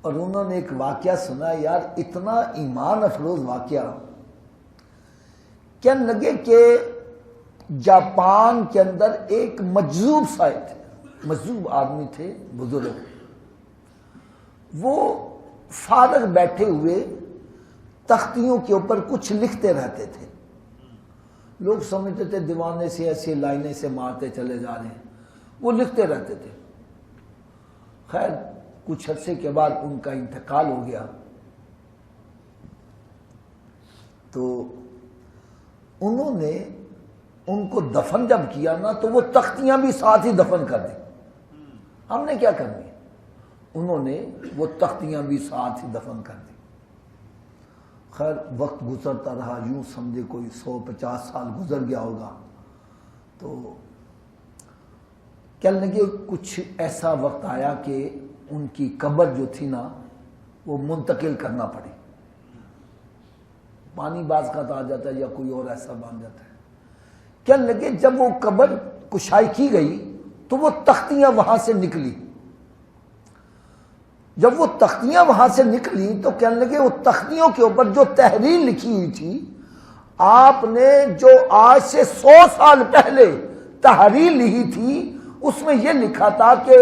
اور انہوں نے ایک واقعہ سنا، یار اتنا ایمان افروز واقعہ، کہنے لگے کہ جاپان کے اندر ایک مجذوب صاحب تھے، مجذوب آدمی تھے، بزرگ، وہ فارغ بیٹھے ہوئے تختیوں کے اوپر کچھ لکھتے رہتے تھے۔ لوگ سمجھتے تھے دیوانے سے ایسی لائنیں سے مارتے چلے جا رہے ہیں، وہ لکھتے رہتے تھے۔ خیر کچھ عرصے کے بعد ان کا انتقال ہو گیا، تو انہوں نے ان کو دفن جب کیا نا تو وہ تختیاں بھی ساتھ ہی دفن کر دی۔ ہم نے کیا کرنی ہے؟ انہوں نے وہ تختیاں بھی ساتھ ہی دفن کر دی۔ خیر وقت گزرتا رہا، یوں سمجھے کوئی 150 سال گزر گیا ہوگا، تو کہنے لگے کچھ ایسا وقت آیا کہ ان کی قبر جو تھی نا وہ منتقل کرنا پڑی۔ پانی بعض کا آ جاتا ہے یا کوئی اور ایسا بن جاتا ہے۔ کہنے لگے جب وہ قبر کشائی کی گئی تو وہ تختیاں وہاں سے نکلی۔ جب وہ تختیاں وہاں سے نکلی تو کہنے لگے وہ تختیوں کے اوپر جو تحریر لکھی ہوئی تھی، آپ نے جو آج سے 100 سال پہلے تحریر لکھی تھی، اس میں یہ لکھا تھا کہ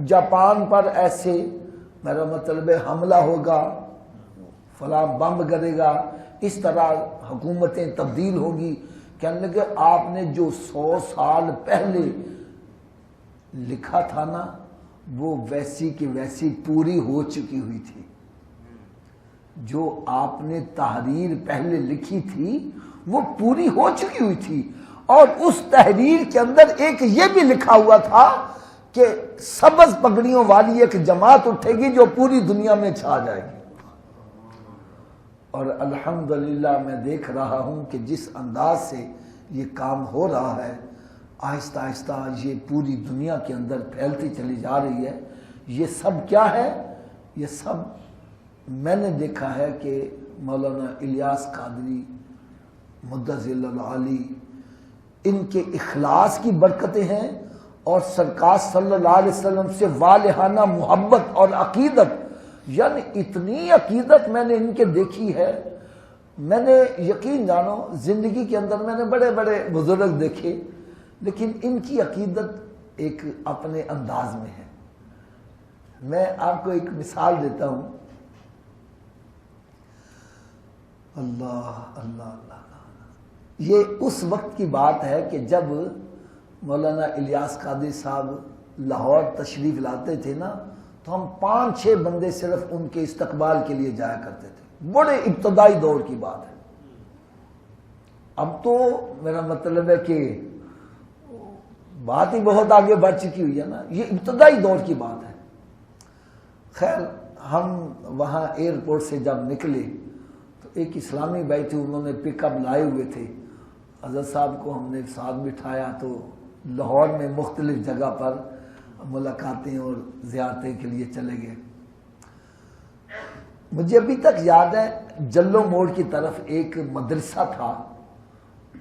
جاپان پر ایسے، میرا مطلب ہے حملہ ہوگا، فلاں بم گرے گا، اس طرح حکومتیں تبدیل ہوگی۔ کہنے لگے آپ نے جو 100 سال پہلے لکھا تھا نا وہ ویسی کی ویسی پوری ہو چکی ہوئی تھی۔ جو آپ نے تحریر پہلے لکھی تھی وہ پوری ہو چکی ہوئی تھی، اور اس تحریر کے اندر ایک یہ بھی لکھا ہوا تھا کہ سبز پگڑیوں والی ایک جماعت اٹھے گی جو پوری دنیا میں چھا جائے گی۔ اور الحمدللہ میں دیکھ رہا ہوں کہ جس انداز سے یہ کام ہو رہا ہے، آہستہ آہستہ یہ پوری دنیا کے اندر پھیلتی چلی جا رہی ہے۔ یہ سب کیا ہے؟ یہ سب میں نے دیکھا ہے کہ مولانا الیاس قادری مدظل العالی، ان کے اخلاص کی برکتیں ہیں، اور سرکار صلی اللہ علیہ وسلم سے والہانہ محبت اور عقیدت، یعنی اتنی عقیدت میں نے ان کے دیکھی ہے۔ میں نے یقین جانو زندگی کے اندر میں نے بڑے بڑے بزرگ دیکھے، لیکن ان کی عقیدت ایک اپنے انداز میں ہے۔ میں آپ کو ایک مثال دیتا ہوں۔ اللہ اللہ اللہ، یہ اس وقت کی بات ہے کہ جب مولانا الیاس قادری صاحب لاہور تشریف لاتے تھے نا، تو ہم 5-6 بندے صرف ان کے استقبال کے لیے جایا کرتے تھے۔ بڑے ابتدائی دور کی بات ہے۔ اب تو میرا مطلب ہے کہ بات ہی بہت آگے بڑھ چکی ہوئی ہے نا، یہ ابتدائی دور کی بات ہے۔ خیر ہم وہاں ایئرپورٹ سے جب نکلے تو ایک اسلامی بھائی تھے، انہوں نے پک اپ لائے ہوئے تھے، حضرت صاحب کو ہم نے ساتھ بٹھایا، تو لاہور میں مختلف جگہ پر ملاقاتیں اور زیارتیں کے لیے چلے گئے۔ مجھے ابھی تک یاد ہے جلو موڑ کی طرف ایک مدرسہ تھا،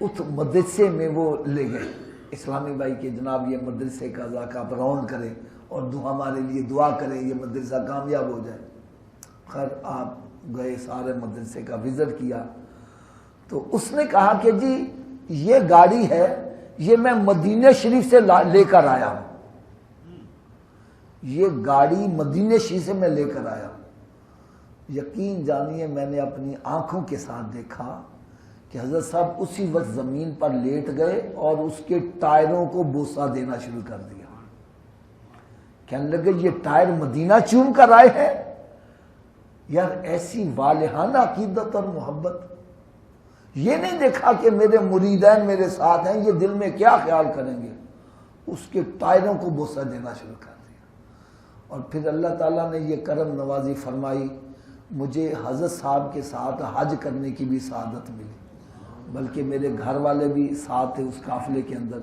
اس مدرسے میں وہ لے گئے اسلامی بھائی کہ جناب یہ مدرسے کا ذاکہ آپ راؤنڈ کریں اور ہمارے لیے دعا کریں، یہ مدرسہ کامیاب ہو جائے۔ خیر آپ گئے، سارے مدرسے کا وزٹ کیا، تو اس نے کہا کہ جی یہ گاڑی ہے، یہ میں مدینہ شریف سے لے کر آیا ہوں، یہ گاڑی مدینہ شریف سے میں لے کر آیا ہوں۔ یقین جانیے میں نے اپنی آنکھوں کے ساتھ دیکھا کہ حضرت صاحب اسی وقت زمین پر لیٹ گئے اور اس کے ٹائروں کو بوسہ دینا شروع کر دیا۔ کہنے لگے یہ ٹائر مدینہ چوم کر آئے ہیں؟ یار ایسی والہانہ عقیدت اور محبت، یہ نہیں دیکھا کہ میرے مریدین میرے ساتھ ہیں، یہ دل میں کیا خیال کریں گے، اس کے ٹائروں کو بوسہ دینا شروع کر دیا۔ اور پھر اللہ تعالیٰ نے یہ کرم نوازی فرمائی، مجھے حضرت صاحب کے ساتھ حج کرنے کی بھی سعادت ملی، بلکہ میرے گھر والے بھی ساتھ تھے اس قافلے کے اندر۔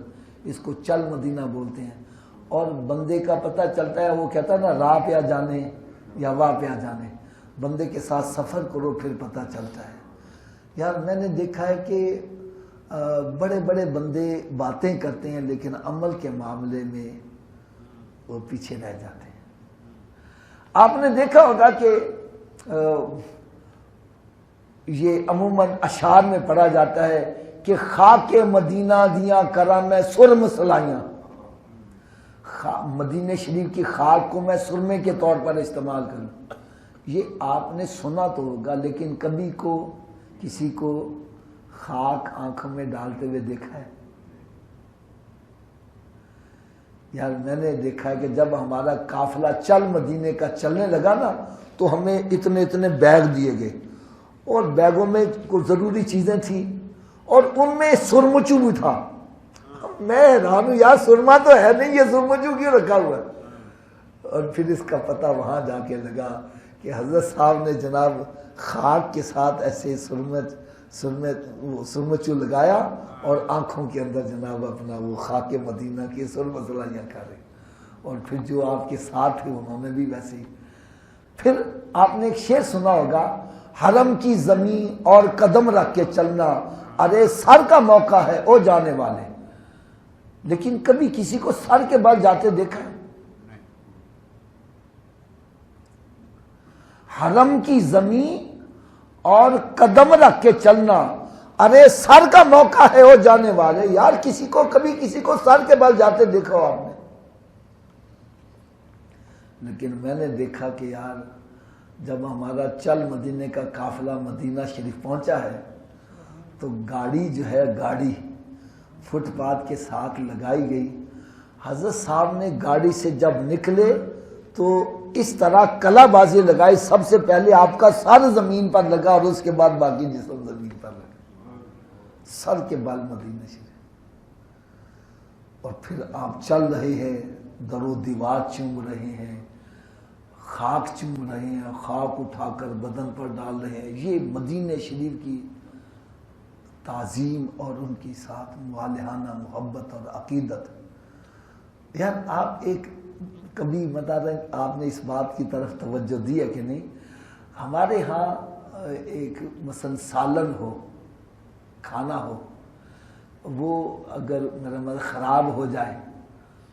اس کو چل مدینہ بولتے ہیں، اور بندے کا پتہ چلتا ہے، وہ کہتا ہے نا راہ پہ آ جانے یا واہ پہ آ جانے، بندے کے ساتھ سفر کرو پھر پتہ چلتا ہے۔ یار میں نے دیکھا ہے کہ بڑے بڑے بندے باتیں کرتے ہیں لیکن عمل کے معاملے میں وہ پیچھے رہ جاتے ہیں۔ آپ نے دیکھا ہوگا کہ یہ عموماً اشعار میں پڑھا جاتا ہے کہ خاک مدینہ دیاں کراں میں سرم سلائیاں، مدینہ شریف کی خاک کو میں سرمے کے طور پر استعمال کروں. یہ آپ نے سنا تو ہوگا، لیکن کبھی کو کسی کو خاک آنکھوں میں ڈالتے ہوئے دیکھا ہے؟ یار میں نے دیکھا ہے کہ جب ہمارا قافلہ چل مدینے کا چلنے لگا نا تو ہمیں اتنے اتنے بیگ دیے گئے، اور بیگوں میں کچھ ضروری چیزیں تھیں اور ان میں سرمچو بھی تھا. میں حیران ہوں، یار سرما تو ہے نہیں، یہ سرمچو کیوں رکھا ہوا ہے؟ اور پھر اس کا پتہ وہاں جا کے لگا کہ حضرت صاحب نے جناب خاک کے ساتھ ایسے سرمچو لگایا اور آنکھوں کے اندر جناب اپنا وہ خاک مدینہ کی سرم سلائیاں کر رہے، اور پھر جو آپ کے ساتھ تھے انہوں نے بھی ویسے ہی. پھر آپ نے ایک شعر سنا ہوگا، حرم کی زمین اور قدم رکھ کے چلنا، ارے سر کا موقع ہے او جانے والے. لیکن کبھی کسی کو سر کے بل جاتے دیکھا ہے؟ حرم کی زمین اور قدم رکھ کے چلنا، ارے سر کا موقع ہے او جانے والے. یار کبھی کسی کو سر کے بل جاتے دیکھا ہو آپ نے؟ لیکن میں نے دیکھا کہ یار جب ہمارا چل مدینے کا قافلہ مدینہ شریف پہنچا ہے تو گاڑی جو ہے، گاڑی فٹ پاتھ کے ساتھ لگائی گئی. حضرت صاحب نے گاڑی سے جب نکلے تو اس طرح کلا بازی لگائی، سب سے پہلے آپ کا سر زمین پر لگا اور اس کے بعد باقی جسم زمین پر لگا، سر کے بال مدینہ شریف. اور پھر آپ چل رہے ہیں، در و دیوار چوم رہے ہیں، خاک چوم رہے ہیں، خاک اٹھا کر بدن پر ڈال رہے ہیں. یہ مدینہ شریف کی تعظیم اور ان کی ساتھ والہانہ محبت اور عقیدت. یار آپ ایک کبھی بتا رہے ہیں، آپ نے اس بات کی طرف توجہ دی ہے کہ نہیں؟ ہمارے ہاں ایک مثلا سالن ہو، کھانا ہو، وہ اگر میرا مطلب خراب ہو جائے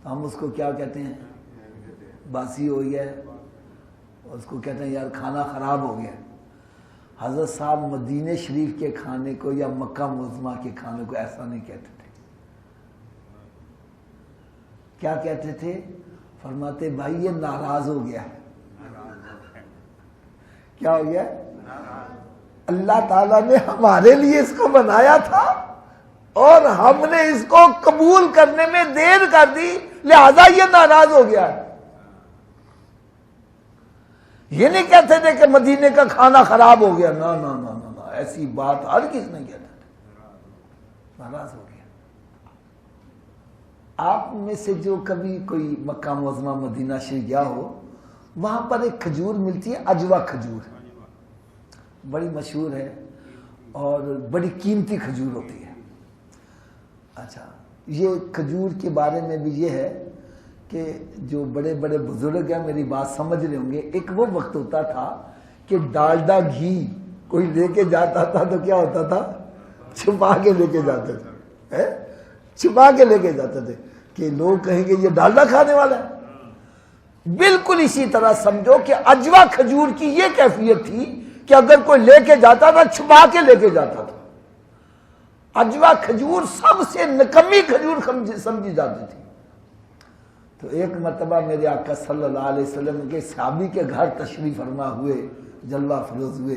تو ہم اس کو کیا کہتے ہیں؟ باسی ہو گیا ہے، اس کو کہتے ہیں یار کھانا خراب ہو گیا. حضرت صاحب مدینہ شریف کے کھانے کو یا مکہ معظمہ کے کھانے کو ایسا نہیں کہتے تھے. کیا کہتے تھے؟ فرماتے بھائی یہ ناراض ہو گیا ہے. کیا ہو گیا؟ اللہ تعالیٰ نے ہمارے لیے اس کو بنایا تھا اور ہم نے اس کو قبول کرنے میں دیر کر دی، لہذا یہ ناراض ہو گیا ہے. یہ نہیں کہتے تھے کہ مدینے کا کھانا خراب ہو گیا، نا نا نا نا، ایسی بات ہر کس نے کہتا تھا، ناراض ہو گیا. آپ میں سے جو کبھی کوئی مکہ معظمہ مدینہ شریف گیا ہو، وہاں پر ایک کھجور ملتی ہے، اجوا کھجور، بڑی مشہور ہے اور بڑی قیمتی کھجور ہوتی ہے. اچھا، یہ کھجور کے بارے میں بھی یہ ہے کہ جو بڑے بڑے بزرگ ہیں میری بات سمجھ رہے ہوں گے. ایک وہ وقت ہوتا تھا کہ ڈالڈا گھی کوئی لے کے جاتا تھا تو کیا ہوتا تھا؟ چھپا کے لے کے جاتے تھے، چھپا کے لے کے جاتے تھے کہ لوگ کہیں گے یہ ڈالڈا کھانے والا ہے. بالکل اسی طرح سمجھو کہ اجوا کھجور کی یہ کیفیت تھی کہ اگر کوئی لے کے جاتا تھا چھپا کے لے کے جاتا تھا. اجوا کھجور سب سے نکمی کھجور سمجھی جاتی تھی. تو ایک مرتبہ میرے آقا صلی اللہ علیہ وسلم کے صحابی کے گھر تشریف فرما ہوئے، جلوہ فروز ہوئے،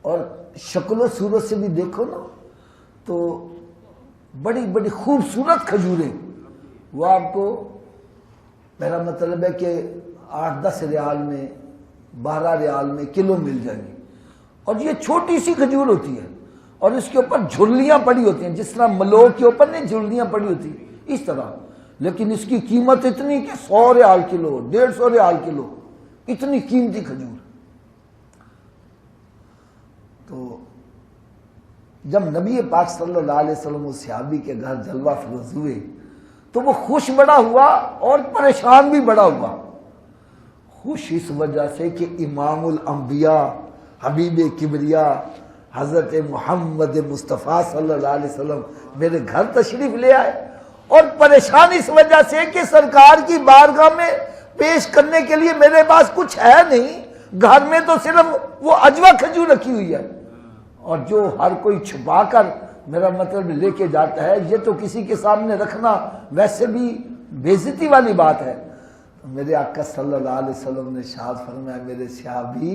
اور شکل و صورت سے بھی دیکھو نا تو بڑی بڑی خوبصورت کھجوریں. وہ آپ کو، میرا مطلب ہے کہ 8-10 ریال میں، 12 ریال میں کلو مل جائیں گی. اور یہ چھوٹی سی کھجور ہوتی ہے اور اس کے اوپر جھرلیاں پڑی ہوتی ہیں، جس طرح ملو کے اوپر نہیں جھرلیاں پڑی ہوتی اس طرح. لیکن اس کی قیمت اتنی کہ 100 ریال کلو، 150 ریال کلو، اتنی قیمتی کھجور. تو جب نبی پاک صلی اللہ علیہ وسلم اس صحابی کے گھر جلوہ فروز ہوئے تو وہ خوش بڑا ہوا اور پریشان بھی بڑا ہوا. خوش اس وجہ سے کہ امام الانبیاء حبیب کبریا حضرت محمد مصطفیٰ صلی اللہ علیہ وسلم میرے گھر تشریف لے آئے، اور پریشان اس وجہ سے کہ سرکار کی بارگاہ میں پیش کرنے کے لیے میرے پاس کچھ ہے نہیں، گھر میں تو صرف وہ عجوا کھجور رکھی ہوئی ہے، اور جو ہر کوئی چھپا کر میرا مطلب لے کے جاتا ہے، یہ تو کسی کے سامنے رکھنا ویسے بھی بے عزتی والی بات ہے۔ میرے آقا صلی اللہ علیہ وسلم نے ارشاد فرمایا، میرے صحابی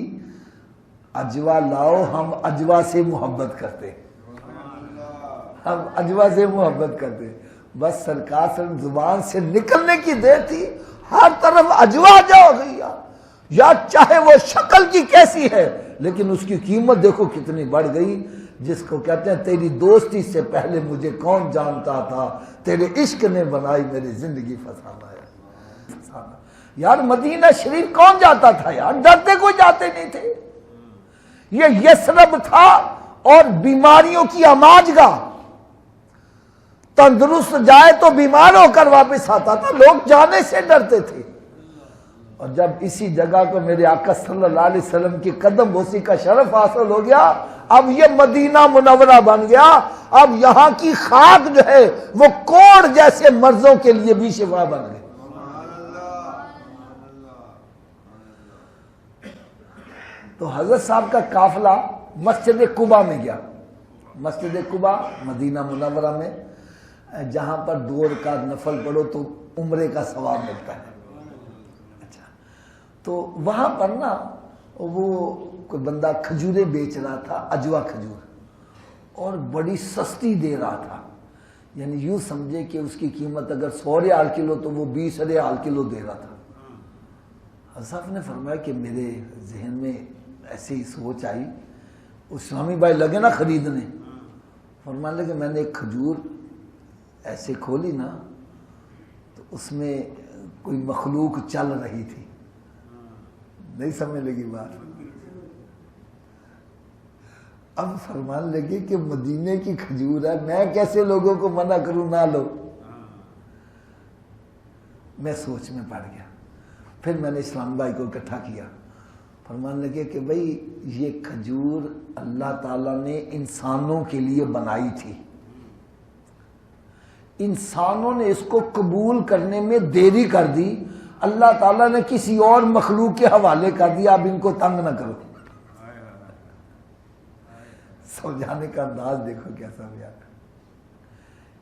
عجوا لاؤ، ہم عجوا سے محبت کرتے، ہم عجوا سے محبت کرتے۔ بس سرکار سے زبان سے نکلنے کی دیر تھی، ہر طرف عجوا جا گئی، یا چاہے وہ شکل کی کیسی ہے لیکن اس کی قیمت دیکھو کتنی بڑھ گئی، جس کو کہتے ہیں تیری دوستی سے پہلے مجھے کون جانتا تھا، تیرے عشق نے بنائی میری زندگی فسانہ ہے۔ یار مدینہ شریف کون جاتا تھا یار، ڈرتے کوئی جاتے نہیں تھے، یہ یثرب تھا اور بیماریوں کی آماج گاہ، تندرست جائے تو بیمار ہو کر واپس آتا تھا، لوگ جانے سے ڈرتے تھے۔ اور جب اسی جگہ کو میرے آقا صلی اللہ علیہ وسلم کی قدم بوسی کا شرف حاصل ہو گیا، اب یہ مدینہ منورہ بن گیا، اب یہاں کی خاک جو ہے وہ کوڑ جیسے مرضوں کے لیے بھی شفا بن گئی۔ تو حضرت صاحب کا قافلہ مسجد قباء میں گیا، مسجد قباء مدینہ منورہ میں، جہاں پر 2 رکعت نفل پڑھو تو عمرے کا ثواب ملتا ہے۔ اچھا، تو وہاں پر نا وہ کوئی بندہ کھجوریں بیچ رہا تھا، عجوا کھجور، اور بڑی سستی دے رہا تھا، یعنی یوں سمجھے کہ اس کی قیمت اگر 100 ریال کلو تو وہ 20 ریال کلو دے رہا تھا۔ حضرت صاحب نے فرمایا کہ میرے ذہن میں ایسی ہی سوچ آئی، اسلامی بھائی لگے نا خریدنے، فرمانے لگے میں نے ایک کھجور ایسے کھولی نا تو اس میں کوئی مخلوق چل رہی تھی، نہیں سمجھ لگی بات؟ اب فرمان لگے کہ مدینے کی کھجور ہے، میں کیسے لوگوں کو منع کروں نہ لو؟ میں سوچ میں پڑ گیا، پھر میں نے اسلام بھائی کو اکٹھا کیا، فرمان لگے کہ بھئی یہ کھجور اللہ تعالیٰ نے انسانوں کے لیے بنائی تھی، انسانوں نے اس کو قبول کرنے میں دیری کر دی، اللہ تعالیٰ نے کسی اور مخلوق کے حوالے کر دیا، اب ان کو تنگ نہ کرو۔ سمجھانے کا انداز دیکھو کیسا پیارا،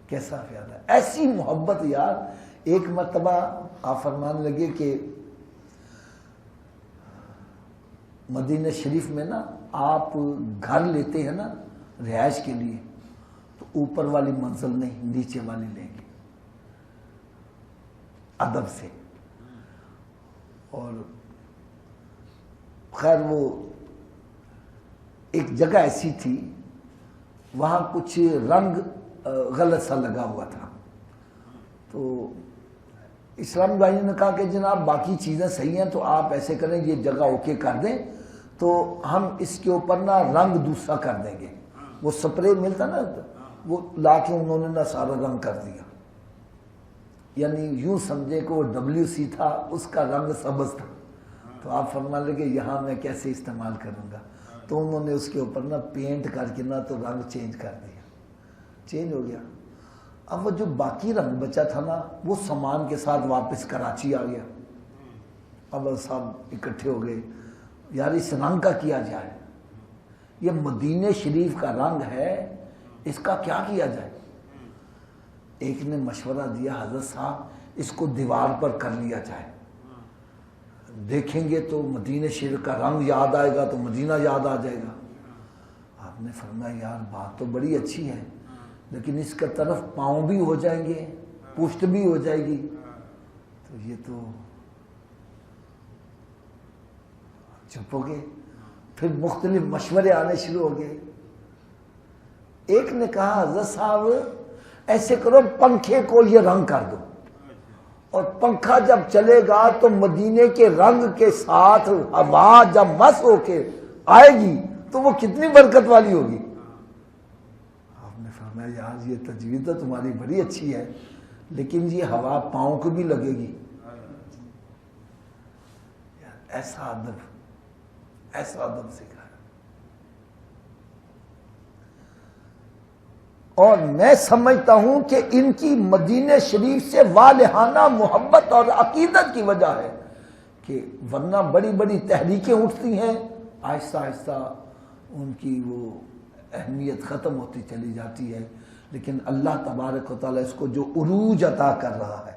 کیسا پیارا، ایسی محبت یار۔ ایک مرتبہ آپ فرمان لگے کہ مدینہ شریف میں نا آپ گھر لیتے ہیں نا رہائش کے لیے تو اوپر والی منزل نہیں، نیچے والی لیں گے ادب سے۔ اور خیر وہ ایک جگہ ایسی تھی وہاں کچھ رنگ غلط سا لگا ہوا تھا، تو اسلامی بھائی نے کہا کہ جناب باقی چیزیں صحیح ہیں تو آپ ایسے کریں یہ جگہ اوکے کر دیں تو ہم اس کے اوپر نا رنگ دوسرا کر دیں گے، وہ سپرے ملتا نا وہ لا کے انہوں نے نا سارا رنگ کر دیا، یعنی یوں سمجھے کہ وہ WC تھا اس کا رنگ سبز تھا، تو آپ فرمان لگے یہاں میں کیسے استعمال کروں گا، تو انہوں نے اس کے اوپر نا پینٹ کر کے نا تو رنگ چینج کر دیا، چینج ہو گیا۔ اب وہ جو باقی رنگ بچا تھا نا وہ سامان کے ساتھ واپس کراچی آ گیا، اب سب اکٹھے ہو گئے، یار اس رنگ کا کیا جائے، یہ مدینہ شریف کا رنگ ہے، اس کا کیا کیا جائے؟ ایک نے مشورہ دیا حضرت صاحب اس کو دیوار پر کر لیا جائے، دیکھیں گے تو مدینہ شریف کا رنگ یاد آئے گا تو مدینہ یاد آ جائے گا۔ آپ نے فرمایا یار بات تو بڑی اچھی ہے لیکن اس کا طرف پاؤں بھی ہو جائیں گے، پشت بھی ہو جائے گی، تو یہ تو چپ ہو گئے۔ پھر مختلف مشورے آنے شروع ہو گئے۔ ایک نے کہا حضرت صاحب ایسے کرو پنکھے کو یہ رنگ کر دو، اور پنکھا جب چلے گا تو مدینے کے رنگ کے ساتھ ہوا جب مس ہو کے آئے گی تو وہ کتنی برکت والی ہوگی۔ آپ نے فرمایا یار یہ تجویز تو تمہاری بڑی اچھی ہے لیکن یہ ہوا پاؤں کو بھی لگے گی، یار ایسا ادب، ایسا ادب سکھایا۔ اور میں سمجھتا ہوں کہ ان کی مدینہ شریف سے والہانہ محبت اور عقیدت کی وجہ ہے کہ ورنہ بڑی بڑی تحریکیں اٹھتی ہیں، آہستہ آہستہ ان کی وہ اہمیت ختم ہوتی چلی جاتی ہے، لیکن اللہ تبارک و تعالیٰ اس کو جو عروج عطا کر رہا ہے